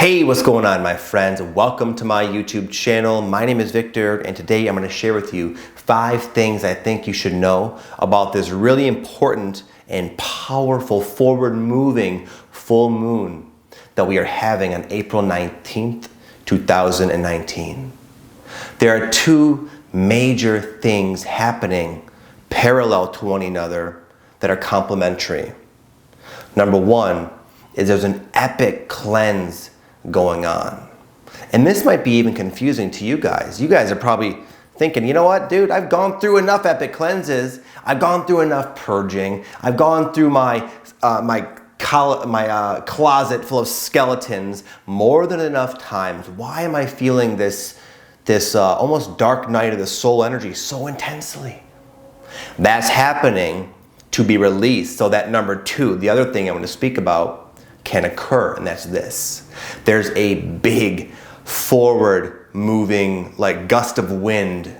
Hey, what's going on, my friends? Welcome to my YouTube channel. My name is Victor, and today I'm going to share with you 5 things I think you should know about this really important and powerful forward-moving full moon that we are having on April 19th, 2019. There are 2 major things happening parallel to one another that are complementary. Number 1 is there's an epic cleanse going on. And this might be even confusing to you guys. You guys are probably thinking, you know what, dude, I've gone through enough epic cleanses. I've gone through enough purging. I've gone through my closet full of skeletons more than enough times. Why am I feeling this almost dark night of the soul energy so intensely? That's happening to be released so that number 2, the other thing I want to speak about, can occur, and that's this. There's a big forward moving like gust of wind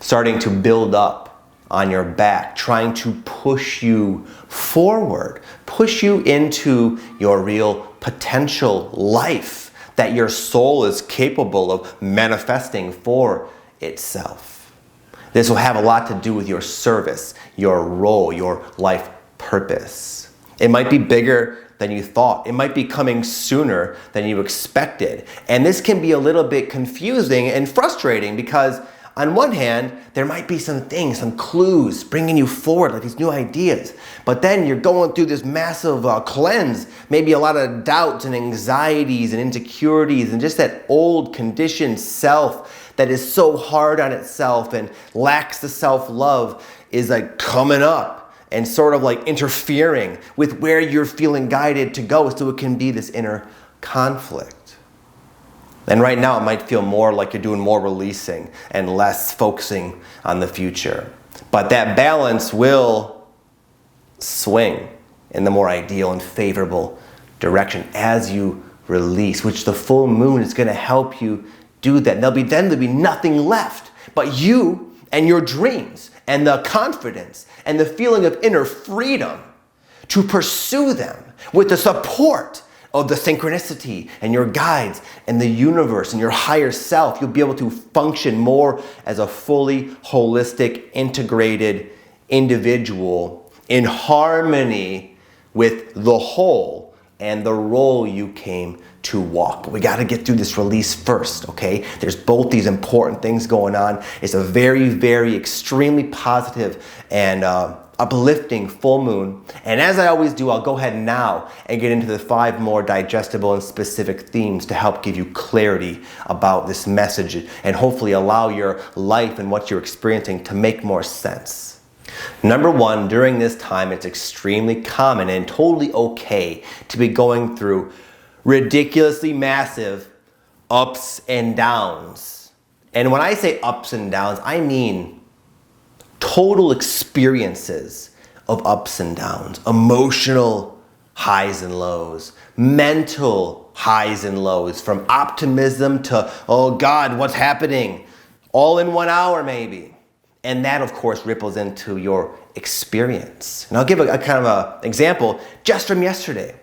starting to build up on your back, trying to push you forward, push you into your real potential life that your soul is capable of manifesting for itself. This will have a lot to do with your service, your role, your life purpose. It might be bigger than you thought. It might be coming sooner than you expected. And this can be a little bit confusing and frustrating because on one hand, there might be some things, some clues bringing you forward, like these new ideas. But then you're going through this massive cleanse, maybe a lot of doubts and anxieties and insecurities and just that old conditioned self that is so hard on itself and lacks the self-love is like coming up and sort of like interfering with where you're feeling guided to go, so it can be this inner conflict. And right now it might feel more like you're doing more releasing and less focusing on the future. But that balance will swing in the more ideal and favorable direction as you release, which the full moon is going to help you do that. There'll be nothing left but you and your dreams and the confidence and the feeling of inner freedom to pursue them with the support of the synchronicity and your guides and the universe and your higher self. You'll be able to function more as a fully holistic, integrated individual in harmony with the whole and the role you came to walk. But we got to get through this release first, okay? There's both these important things going on. It's a very, very extremely positive and uplifting full moon. And as I always do, I'll go ahead now and get into the 5 more digestible and specific themes to help give you clarity about this message and hopefully allow your life and what you're experiencing to make more sense. Number 1, during this time, it's extremely common and totally okay to be going through ridiculously massive ups and downs. And when I say ups and downs, I mean total experiences of ups and downs, emotional highs and lows, mental highs and lows, from optimism to, oh God, what's happening? All in 1 hour maybe. And that, of course, ripples into your experience. And I'll give a kind of an example just from yesterday.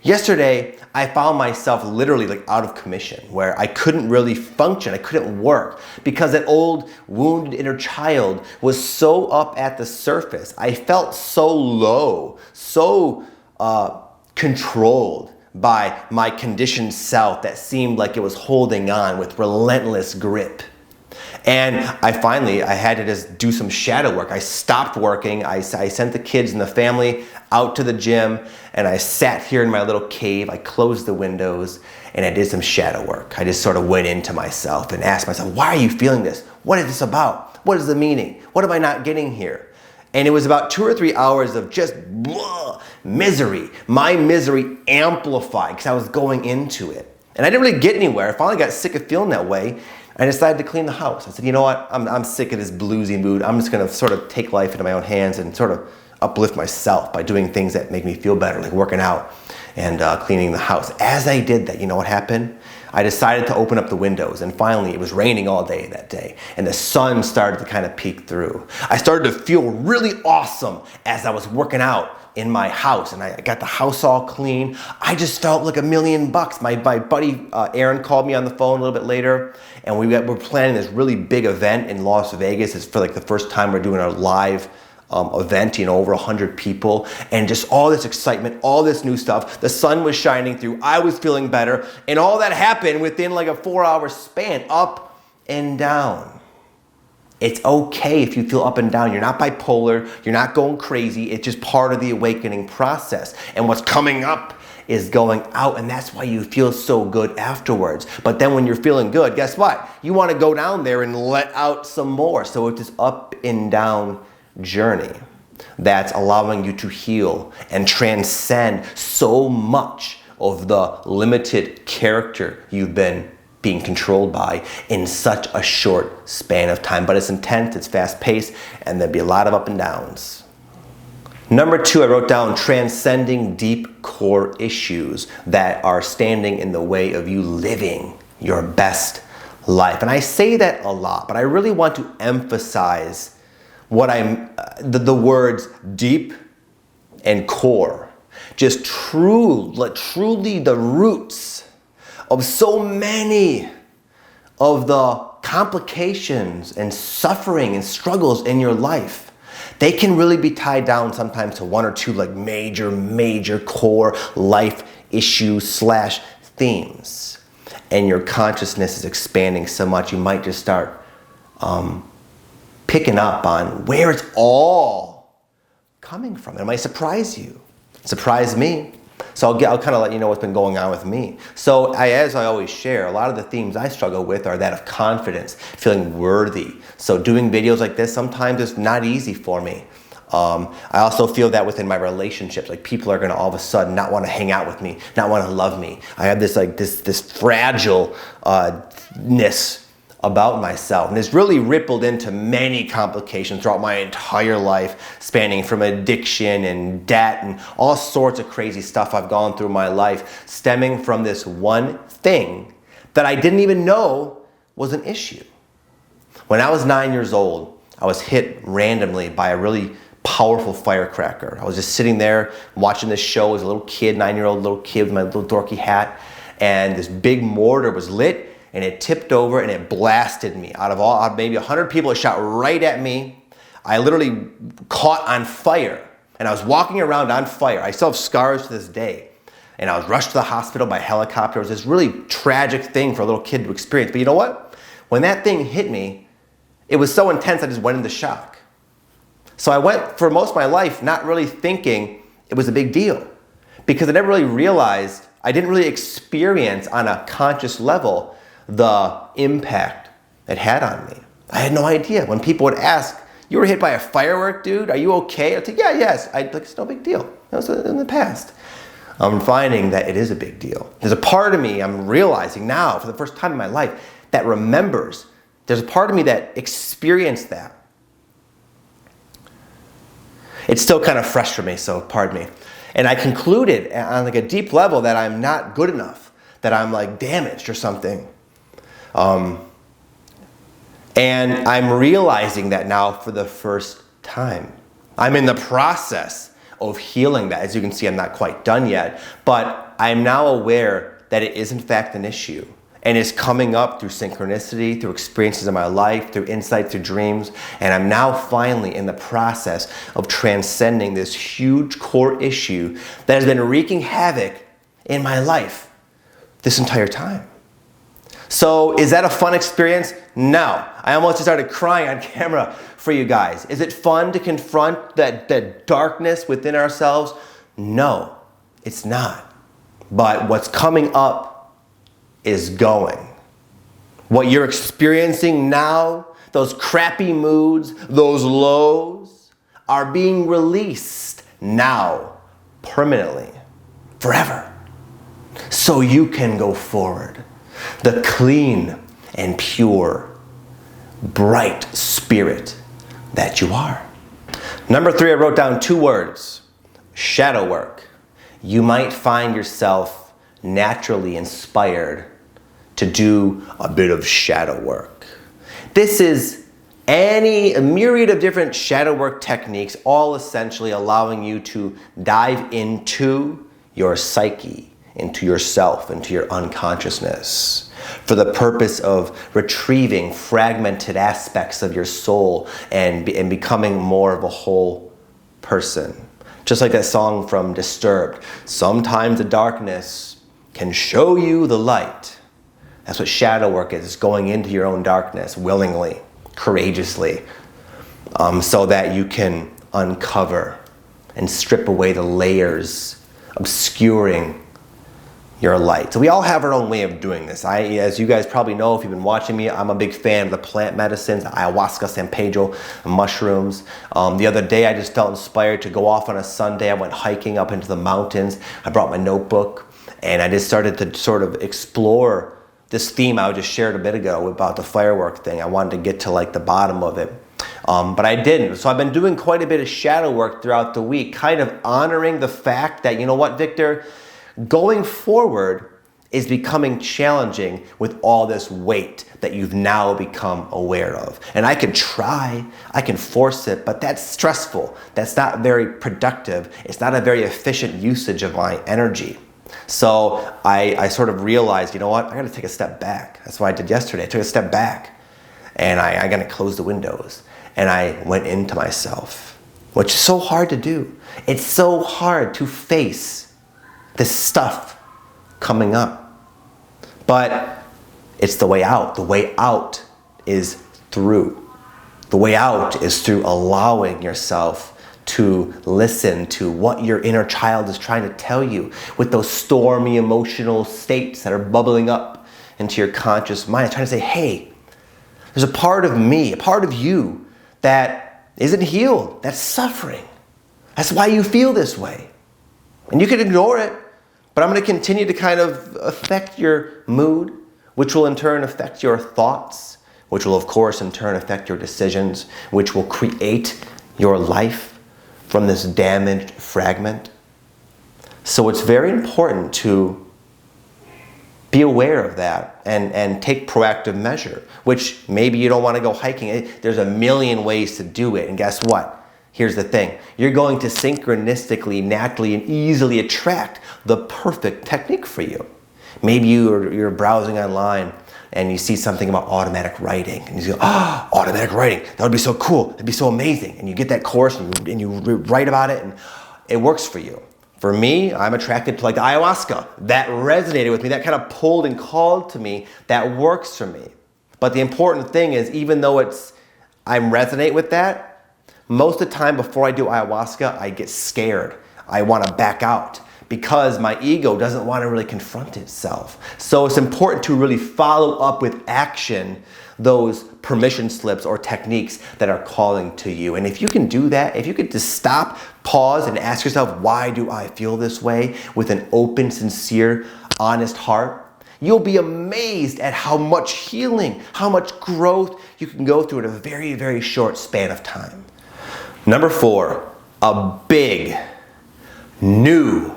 Yesterday, I found myself literally like out of commission, where I couldn't really function, I couldn't work, because that old wounded inner child was so up at the surface. I felt so low, so controlled by my conditioned self that seemed like it was holding on with relentless grip. And I had to just do some shadow work. I stopped working. I sent the kids and the family out to the gym, and I sat here in my little cave. I closed the windows and I did some shadow work. I just sort of went into myself and asked myself, why are you feeling this? What is this about? What is the meaning? What am I not getting here? And it was about 2 or 3 hours of just misery. My misery amplified because I was going into it. And I didn't really get anywhere. I finally got sick of feeling that way. I decided to clean the house. I said, you know what? I'm sick of this bluesy mood. I'm just going to sort of take life into my own hands and sort of uplift myself by doing things that make me feel better, like working out. and cleaning the house. As I did that, you know what happened? I decided to open up the windows, and finally it was raining all day that day, and the sun started to kind of peek through. I started to feel really awesome as I was working out in my house, and I got the house all clean. I just felt like $1,000,000. My buddy Aaron called me on the phone a little bit later, and we're planning this really big event in Las Vegas. It's for like the first time we're doing a live event, you know, over 100 people, and just all this excitement, all this new stuff. The sun was shining through, I was feeling better, and all that happened within like a 4-hour span, up and down. It's okay if you feel up and down. You're not bipolar, you're not going crazy, it's just part of the awakening process. And what's coming up is going out, and that's why you feel so good afterwards. But then when you're feeling good, guess what? You want to go down there and let out some more. So it's this up and down journey that's allowing you to heal and transcend so much of the limited character you've been being controlled by in such a short span of time. But it's intense, it's fast-paced, and there'll be a lot of up and downs. Number 2, I wrote down transcending deep core issues that are standing in the way of you living your best life. And I say that a lot, but I really want to emphasize the words deep and core. Just truly the roots of so many of the complications and suffering and struggles in your life. They can really be tied down sometimes to 1 or 2 like major core life issues / themes. And your consciousness is expanding so much, you might just start picking up on where it's all coming from. It might surprise you. It surprised me. So I'll kind of let you know what's been going on with me. So as I always share, a lot of the themes I struggle with are that of confidence, feeling worthy. So doing videos like this sometimes is not easy for me. I also feel that within my relationships, like people are going to all of a sudden not want to hang out with me, not want to love me. I have this fragileness about myself, and it's really rippled into many complications throughout my entire life, spanning from addiction and debt and all sorts of crazy stuff I've gone through my life, stemming from this one thing that I didn't even know was an issue. When I was 9 years old, I was hit randomly by a really powerful firecracker. I was just sitting there watching this show as a little kid, 9-year-old little kid with my little dorky hat, and this big mortar was lit, and it tipped over and it blasted me. Out of maybe 100 people, it shot right at me. I literally caught on fire, and I was walking around on fire. I still have scars to this day. And I was rushed to the hospital by helicopter. It was this really tragic thing for a little kid to experience. But you know what? When that thing hit me, it was so intense I just went into shock. So I went for most of my life not really thinking it was a big deal, because I never really realized, I didn't really experience on a conscious level the impact it had on me. I had no idea. When people would ask, "You were hit by a firework, dude? Are you okay?" I'd say, "Yeah, yes." It's no big deal. That was in the past. I'm finding that it is a big deal. There's a part of me, I'm realizing now for the first time in my life, that remembers. There's a part of me that experienced that. It's still kind of fresh for me, so pardon me. And I concluded on like a deep level that I'm not good enough, that I'm like damaged or something. And I'm realizing that now for the first time. I'm in the process of healing that. As you can see, I'm not quite done yet, but I'm now aware that it is in fact an issue, and is coming up through synchronicity, through experiences in my life, through insights, through dreams. And I'm now finally in the process of transcending this huge core issue that has been wreaking havoc in my life this entire time. So is that a fun experience? No. I almost just started crying on camera for you guys. Is it fun to confront that darkness within ourselves? No, it's not. But what's coming up is going. What you're experiencing now, those crappy moods, those lows, are being released now, permanently, forever, so you can go forward. The clean and pure, bright spirit that you are. Number 3, I wrote down 2 words: shadow work. you might find yourself naturally inspired to do a bit of shadow work. This is a myriad of different shadow work techniques, all essentially allowing you to dive into your psyche, into yourself, into your unconsciousness, for the purpose of retrieving fragmented aspects of your soul and becoming more of a whole person. Just like that song from Disturbed, sometimes the darkness can show you the light. That's what shadow work is, going into your own darkness willingly, courageously, so that you can uncover and strip away the layers obscuring your light. So we all have our own way of doing this. As you guys probably know, if you've been watching me, I'm a big fan of the plant medicines, ayahuasca, San Pedro, mushrooms. The other day, I just felt inspired to go off on a Sunday. I went hiking up into the mountains. I brought my notebook, and I just started to sort of explore this theme I just shared a bit ago about the firework thing. I wanted to get to like the bottom of it, but I didn't. So I've been doing quite a bit of shadow work throughout the week, kind of honoring the fact that, you know what, Victor, going forward is becoming challenging with all this weight that you've now become aware of. And I can try, I can force it, but that's stressful. That's not very productive. It's not a very efficient usage of my energy. So I sort of realized, you know what, I gotta take a step back. That's what I did yesterday. I took a step back and I gotta close the windows. And I went into myself, which is so hard to do. It's so hard to face this stuff coming up. But it's the way out. The way out is through. The way out is through allowing yourself to listen to what your inner child is trying to tell you with those stormy emotional states that are bubbling up into your conscious mind. It's trying to say, hey, there's a part of me, a part of you that isn't healed, that's suffering. That's why you feel this way. And you can ignore it, but I'm going to continue to kind of affect your mood, which will in turn affect your thoughts, which will of course in turn affect your decisions, which will create your life from this damaged fragment. So it's very important to be aware of that and take proactive measure, which maybe you don't want to go hiking. There's a million ways to do it. And guess what? Here's the thing. You're going to synchronistically, naturally, and easily attract the perfect technique for you. Maybe you're browsing online and you see something about automatic writing, and you go, automatic writing, that would be so cool, that'd be so amazing. And you get that course and you write about it, and it works for you. For me, I'm attracted to like the ayahuasca. That resonated with me, that kind of pulled and called to me, that works for me. But the important thing is, even though I resonate with that, most of the time before I do ayahuasca, I get scared. I want to back out, because my ego doesn't want to really confront itself. So it's important to really follow up with action those permission slips or techniques that are calling to you. And if you can do that, if you could just stop, pause, and ask yourself, why do I feel this way, with an open, sincere, honest heart, you'll be amazed at how much healing, how much growth you can go through in a very, very short span of time. Number 4, a big, new,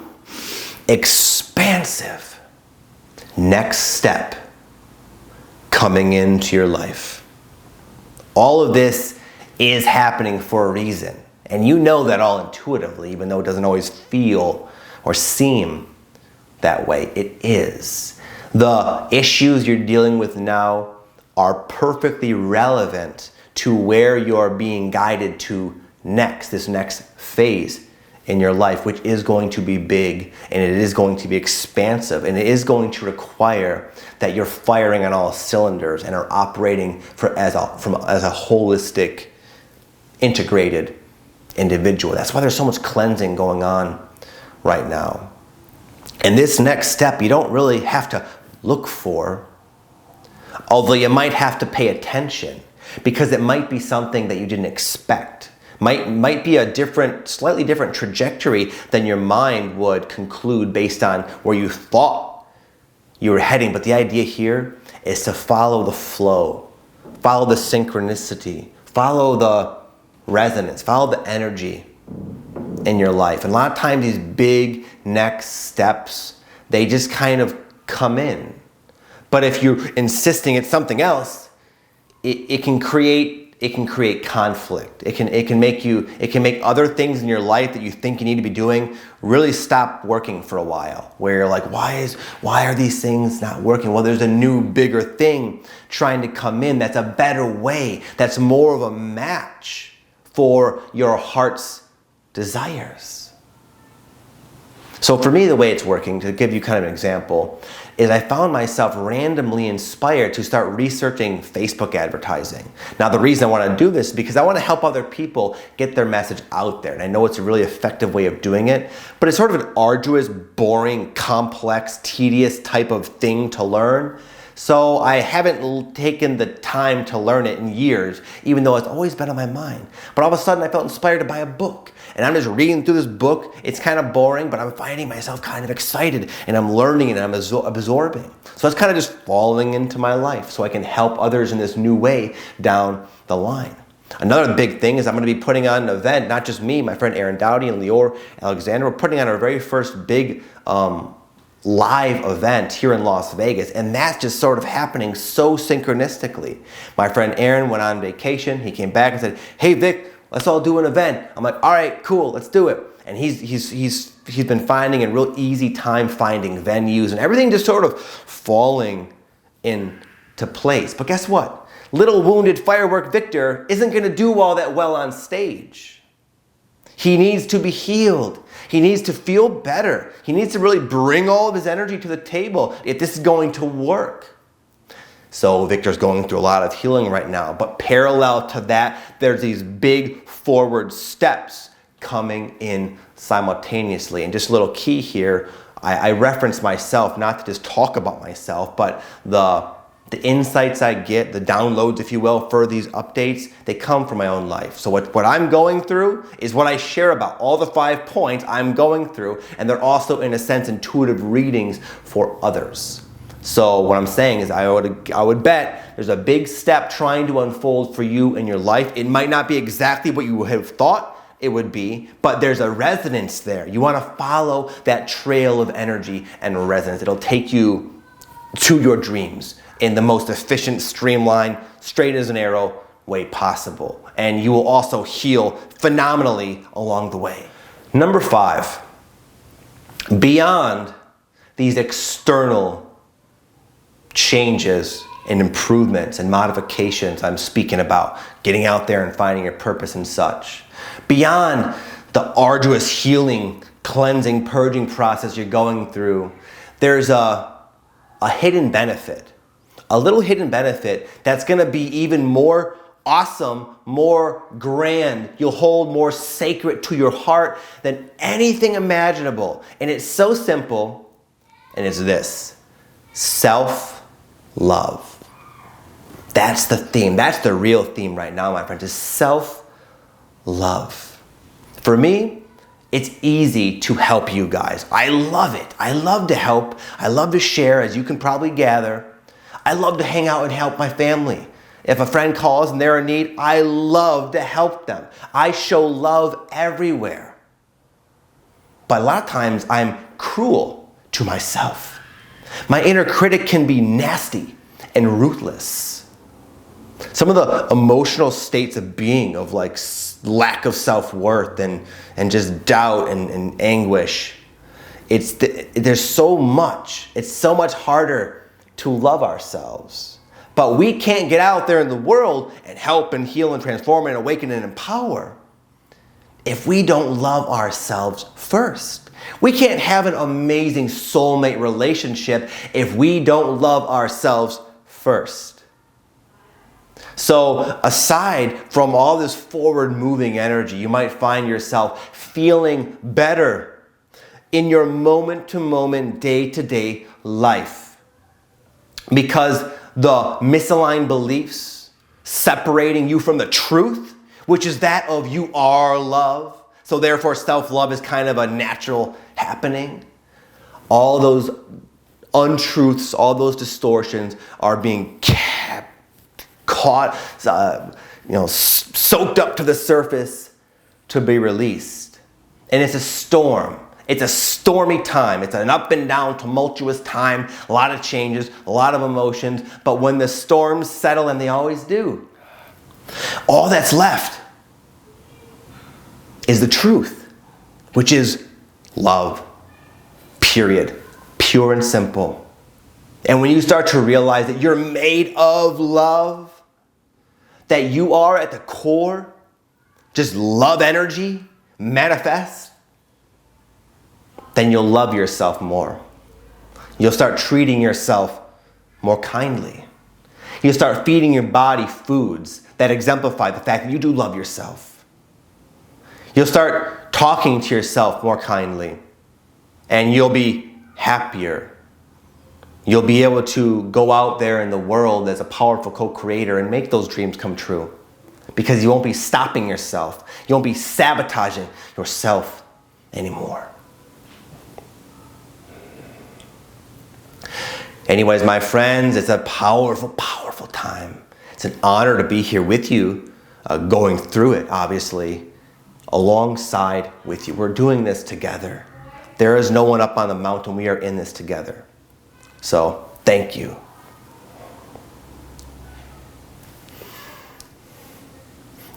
expansive next step coming into your life. All of this is happening for a reason, and you know that all intuitively, even though it doesn't always feel or seem that way. It is. The issues you're dealing with now are perfectly relevant to where you're being guided to next, this next phase in your life, which is going to be big, and it is going to be expansive, and it is going to require that you're firing on all cylinders and are operating as a holistic, integrated individual. That's why there's so much cleansing going on right now. And this next step, you don't really have to look for, although you might have to pay attention, because it might be something that you didn't expect. Might be a slightly different trajectory than your mind would conclude based on where you thought you were heading. But the idea here is to follow the flow, follow the synchronicity, follow the resonance, follow the energy in your life. And a lot of times these big, next steps, they just kind of come in. But if you're insisting it's something else, it can create conflict. It can make other things in your life that you think you need to be doing really stop working for a while. Where you're like, why are these things not working? Well, there's a new, bigger thing trying to come in that's a better way, that's more of a match for your heart's desires. So for me, the way it's working, to give you kind of an example, is I found myself randomly inspired to start researching Facebook advertising. Now, the reason I want to do this is because I want to help other people get their message out there. And I know it's a really effective way of doing it, but it's sort of an arduous, boring, complex, tedious type of thing to learn. So I haven't taken the time to learn it in years, even though it's always been on my mind. But all of a sudden I felt inspired to buy a book. And I'm just reading through this book. It's kind of boring, but I'm finding myself kind of excited, and I'm learning and I'm absorbing. So it's kind of just falling into my life so I can help others in this new way down the line. Another big thing is I'm going to be putting on an event, not just me, my friend Aaron Dowdy and Lior Alexander. We're putting on our very first big live event here in Las Vegas, and that's just sort of happening so synchronistically. My friend Aaron went on vacation. He came back and said, "Hey Vic, let's all do an event." I'm like, "All right, cool, let's do it." And he's been finding a real easy time finding venues and everything just sort of falling into place. But guess what? Little wounded firework Victor isn't going to do all that well on stage. He needs to be healed. He needs to feel better. He needs to really bring all of his energy to the table if this is going to work. So Victor's going through a lot of healing right now, but parallel to that, there's these big forward steps coming in simultaneously. And just a little key here, I reference myself, not to just talk about myself, but the insights I get, the downloads, if you will, for these updates, they come from my own life. So what I'm going through is what I share about, all the 5 points I'm going through, and they're also, in a sense, intuitive readings for others. So what I'm saying is I would bet there's a big step trying to unfold for you in your life. It might not be exactly what you have thought it would be, but there's a resonance there. You want to follow that trail of energy and resonance. It'll take you to your dreams in the most efficient, streamlined, straight as an arrow way possible. And you will also heal phenomenally along the way. Number 5, beyond these external changes and improvements and modifications I'm speaking about, getting out there and finding your purpose and such, beyond the arduous healing, cleansing, purging process you're going through, there's a hidden benefit. A little hidden benefit that's going to be even more awesome, more grand. You'll hold more sacred to your heart than anything imaginable. And it's so simple, and it's this: self-love. That's the theme. That's the real theme right now, my friends, is self-love. For me, it's easy to help you guys. I love it. I love to help. I love to share, as you can probably gather. I love to hang out and help my family. If a friend calls and they're in need, I love to help them. I show love everywhere. But a lot of times I'm cruel to myself. My inner critic can be nasty and ruthless. Some of the emotional states of being, of like lack of self-worth and just doubt and anguish, there's so much. It's so much harder to love ourselves. But we can't get out there in the world and help and heal and transform and awaken and empower if we don't love ourselves first. We can't have an amazing soulmate relationship if we don't love ourselves first. So aside from all this forward moving energy, you might find yourself feeling better in your moment to moment, day to day life. Because the misaligned beliefs separating you from the truth, which is that of you are love, so therefore self-love is kind of a natural happening. All those untruths, all those distortions are being caught, soaked up to the surface to be released. And it's a storm. It's a stormy time. It's an up and down, tumultuous time, a lot of changes, a lot of emotions. But when the storms settle, and they always do, all that's left is the truth, which is love, period, pure and simple. And when you start to realize that you're made of love, that you are at the core, just love energy, manifest, then you'll love yourself more. You'll start treating yourself more kindly. You'll start feeding your body foods that exemplify the fact that you do love yourself. You'll start talking to yourself more kindly, and you'll be happier. You'll be able to go out there in the world as a powerful co-creator and make those dreams come true, because you won't be stopping yourself. You won't be sabotaging yourself anymore. Anyways, my friends, it's a powerful, powerful time. It's an honor to be here with you, going through it, obviously, alongside with you. We're doing this together. There is no one up on the mountain. We are in this together. So, thank you.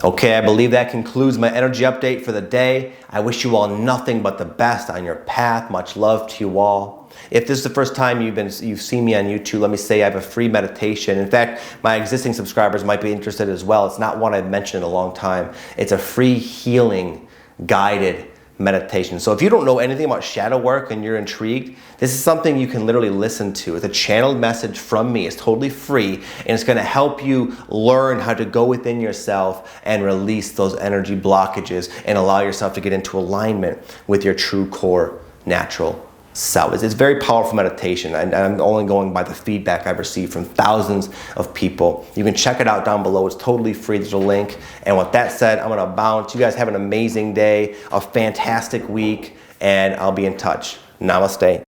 Okay, I believe that concludes my energy update for the day. I wish you all nothing but the best on your path. Much love to you all. If this is the first time you've seen me on YouTube, let me say I have a free meditation. In fact, my existing subscribers might be interested as well. It's not one I've mentioned in a long time. It's a free healing guided meditation. So if you don't know anything about shadow work and you're intrigued, this is something you can literally listen to. It's a channeled message from me. It's totally free, and it's going to help you learn how to go within yourself and release those energy blockages and allow yourself to get into alignment with your true core natural self. It's very powerful meditation, and I'm only going by the feedback I've received from thousands of people. You can check it out down below. It's totally free. There's a link. And with that said, I'm going to bounce. You guys have an amazing day, a fantastic week, and I'll be in touch. Namaste.